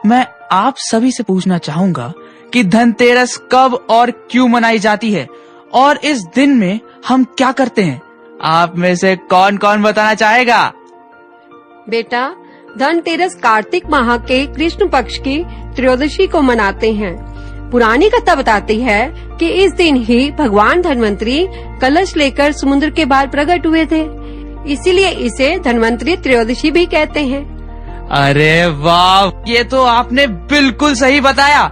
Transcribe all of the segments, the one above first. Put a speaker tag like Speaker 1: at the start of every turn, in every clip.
Speaker 1: मैं आप सभी से पूछना चाहूंगा कि धनतेरस कब और क्यों मनाई जाती है और इस दिन में हम क्या करते हैं। आप में से कौन कौन बताना चाहेगा?
Speaker 2: बेटा, धनतेरस कार्तिक माह के कृष्ण पक्ष की त्रयोदशी को मनाते हैं। पुरानी कथा बताती है कि इस दिन ही भगवान धन्वंतरी कलश लेकर समुद्र के बाहर प्रकट हुए थे, इसीलिए इसे धन्वंतरी त्रयोदशी भी कहते हैं।
Speaker 1: अरे वाह, ये तो आपने बिल्कुल सही बताया।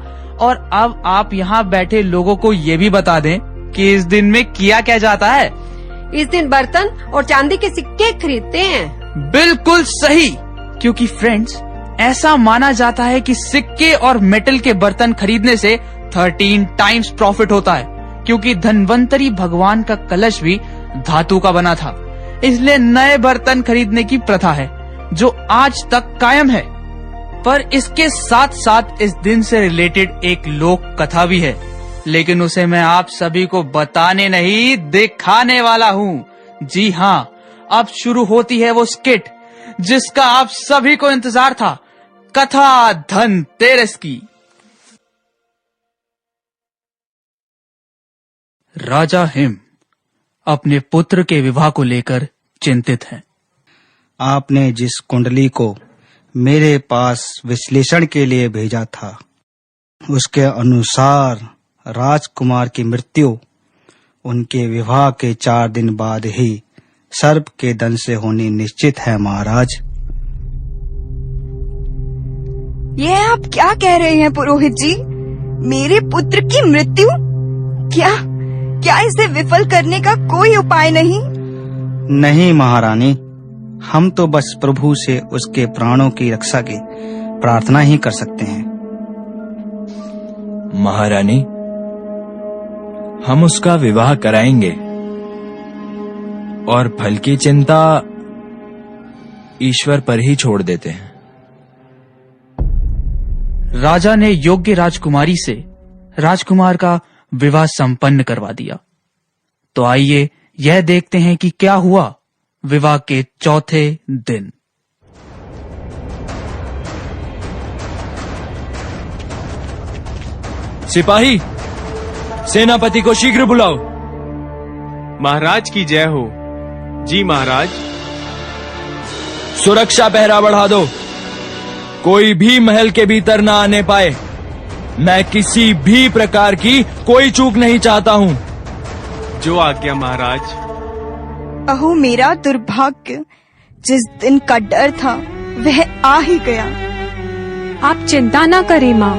Speaker 1: और अब आप यहाँ बैठे लोगों को ये भी बता दें कि इस दिन में किया क्या जाता है।
Speaker 2: इस दिन बर्तन और चांदी के सिक्के खरीदते हैं।
Speaker 1: बिल्कुल सही, क्योंकि फ्रेंड्स, ऐसा माना जाता है कि सिक्के और मेटल के बर्तन खरीदने से 13 टाइम्स प्रॉफिट होता है, क्योंकि धन्वंतरी भगवान का कलश भी धातु का बना था। इसलिए नए बर्तन खरीदने की प्रथा है जो आज तक कायम है। पर इसके साथ साथ इस दिन से रिलेटेड एक लोक कथा भी है, लेकिन उसे मैं आप सभी को बताने नहीं, दिखाने वाला हूँ। जी हाँ, अब शुरू होती है वो स्किट जिसका आप सभी को इंतजार था, कथा धनतेरस की। राजा हिम अपने पुत्र के विवाह को लेकर चिंतित हैं।
Speaker 3: आपने जिस कुंडली को मेरे पास विश्लेषण के लिए भेजा था, उसके अनुसार राजकुमार की मृत्यु उनके विवाह के 4 दिन बाद ही सर्प के दंश से होनी निश्चित है महाराज।
Speaker 4: यह आप क्या कह रहे हैं पुरोहित जी? मेरे पुत्र की मृत्यु? क्या इसे विफल करने का कोई उपाय नहीं?
Speaker 3: नहीं महारानी, हम तो बस प्रभु से उसके प्राणों की रक्षा की प्रार्थना ही कर सकते हैं।
Speaker 5: महारानी, हम उसका विवाह कराएंगे और फल की चिंता ईश्वर पर ही छोड़ देते हैं।
Speaker 1: राजा ने योग्य राजकुमारी से राजकुमार का विवाह संपन्न करवा दिया। तो आइए यह देखते हैं कि क्या हुआ विवाह के चौथे दिन।
Speaker 5: सिपाही, सेनापति को शीघ्र बुलाओ।
Speaker 6: महाराज की जय हो। जी महाराज।
Speaker 5: सुरक्षा पहरा बढ़ा दो, कोई भी महल के भीतर ना आने पाए। मैं किसी भी प्रकार की कोई चूक नहीं चाहता हूँ।
Speaker 6: जो आज्ञा महाराज।
Speaker 4: अहो मेरा दुर्भाग्य, जिस दिन का डर था वह आ ही गया।
Speaker 2: आप चिंता न करें माँ,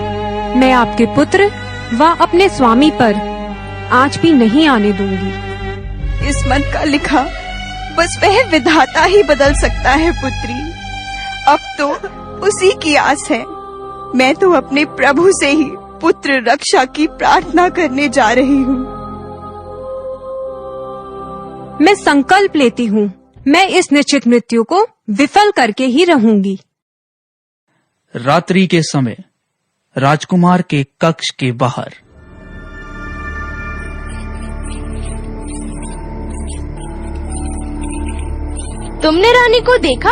Speaker 2: मैं आपके पुत्र व अपने स्वामी पर आज भी नहीं आने दूंगी।
Speaker 4: किस्मत का लिखा बस वह विधाता ही बदल सकता है पुत्री। अब तो उसी की आस है। मैं तो अपने प्रभु से ही पुत्र रक्षा की प्रार्थना करने जा रही हूँ।
Speaker 2: मैं संकल्प लेती हूँ, मैं इस निश्चित मृत्यु को विफल करके ही रहूंगी।
Speaker 1: रात्रि के समय राजकुमार के कक्ष के बाहर
Speaker 7: तुमने रानी को देखा?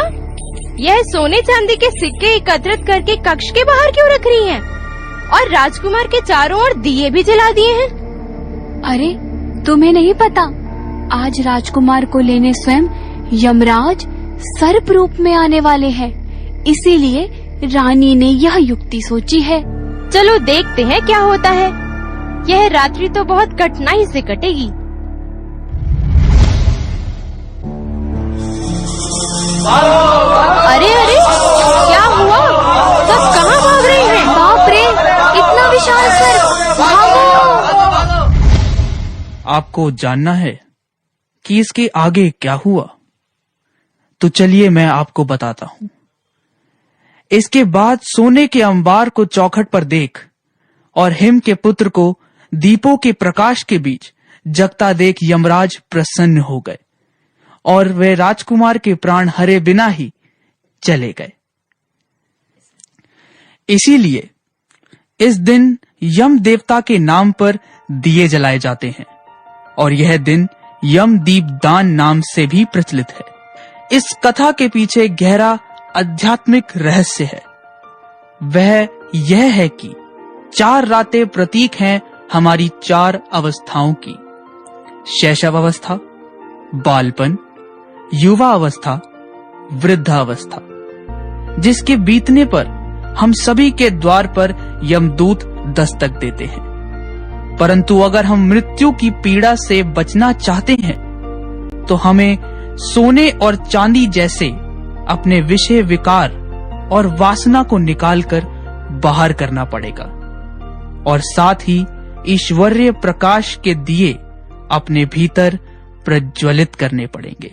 Speaker 7: यह सोने चांदी के सिक्के एकत्रित करके कक्ष के बाहर क्यों रख रही हैं? और राजकुमार के चारों ओर दिए भी जला दिए हैं।
Speaker 8: अरे तुम्हें नहीं पता, आज राजकुमार को लेने स्वयं यमराज सर्प रूप में आने वाले हैं, इसीलिए रानी ने यह युक्ति सोची है।
Speaker 7: चलो देखते हैं क्या होता है। यह रात्रि तो बहुत कठिनाई से कटेगी। अरे अरे, क्या हुआ? सब कहाँ भाग रहे हैं?
Speaker 8: बाप रे, इतना विशाल सर्प, भागो!
Speaker 1: आपको जानना है कि इसके आगे क्या हुआ? तो चलिए मैं आपको बताता हूँ। इसके बाद सोने के अंबार को चौखट पर देख और हिम के पुत्र को दीपों के प्रकाश के बीच जगता देख यमराज प्रसन्न हो गए और वे राजकुमार के प्राण हरे बिना ही चले गए। इसीलिए इस दिन यम देवता के नाम पर दिए जलाए जाते हैं और यह दिन यम दीप दान नाम से भी प्रचलित है। इस कथा के पीछे गहरा आध्यात्मिक रहस्य है। वह यह है कि 4 रातें प्रतीक हैं हमारी 4 अवस्थाओं की: शैशव अवस्था, बालपन, युवा अवस्था, वृद्धावस्था, जिसके बीतने पर हम सभी के द्वार पर यमदूत दस्तक देते हैं। परंतु अगर हम मृत्यु की पीड़ा से बचना चाहते हैं तो हमें सोने और चांदी जैसे अपने विषय विकार और वासना को निकालकर बाहर करना पड़ेगा और साथ ही ईश्वरीय प्रकाश के दिए अपने भीतर प्रज्वलित करने पड़ेंगे।